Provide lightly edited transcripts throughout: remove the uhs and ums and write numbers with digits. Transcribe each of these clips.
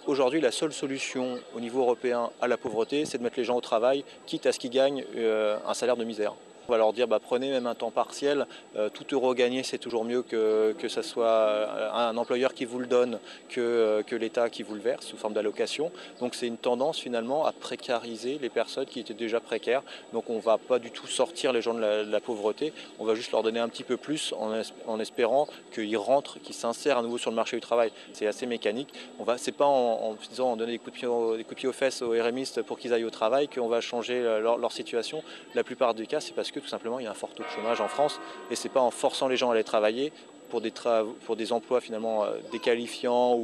Aujourd'hui, la seule solution au niveau européen à la pauvreté, c'est de mettre les gens au travail, quitte à ce qu'ils gagnent un salaire de misère. On va leur dire prenez même un temps partiel, tout euro gagné c'est toujours mieux que ce soit un employeur qui vous le donne que l'État qui vous le verse sous forme d'allocation. Donc c'est une tendance finalement à précariser les personnes qui étaient déjà précaires. Donc on ne va pas du tout sortir les gens de la pauvreté, on va juste leur donner un petit peu plus en espérant qu'ils rentrent, qu'ils s'insèrent à nouveau sur le marché du travail. C'est assez mécanique. C'est pas en disant on donne des coups de pied aux fesses aux RMistes pour qu'ils aillent au travail qu'on va changer leur situation. La plupart des cas, c'est parce que tout simplement il y a un fort taux de chômage en France et c'est pas en forçant les gens à aller travailler pour des emplois finalement déqualifiants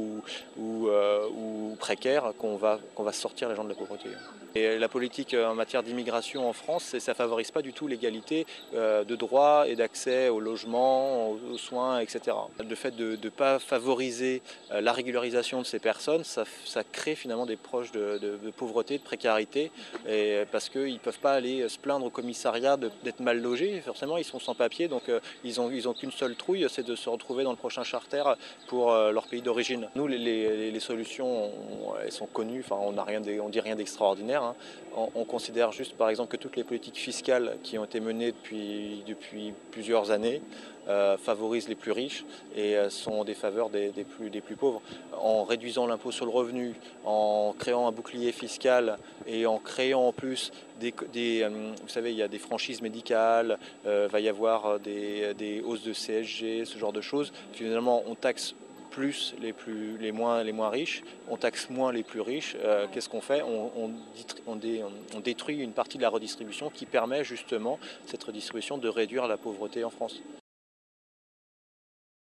ou précaires qu'on va sortir les gens de la pauvreté. Et la politique en matière d'immigration en France, ça ne favorise pas du tout l'égalité de droit et d'accès au logement, aux soins, etc. Le fait de ne pas favoriser la régularisation de ces personnes, ça crée finalement des proches de pauvreté, de précarité, parce qu'ils ne peuvent pas aller se plaindre au commissariat d'être mal logés. Forcément, ils sont sans papier, donc ils ont qu'une seule trouille, c'est de se retrouver dans le prochain charter pour leur pays d'origine. Nous, les solutions, elles sont connues, on ne dit rien d'extraordinaire. Hein. On considère juste, par exemple, que toutes les politiques fiscales qui ont été menées depuis plusieurs années favorisent les plus riches et sont en défaveur des plus pauvres. En réduisant l'impôt sur le revenu, en créant un bouclier fiscal et en créant en plus vous savez, il y a des franchises médicales, va y avoir des hausses de CSG, ce genre de choses. Finalement, on taxe plus les moins riches, on taxe moins les plus riches. Qu'est-ce qu'on fait? On détruit une partie de la redistribution qui permet justement, cette redistribution, de réduire la pauvreté en France.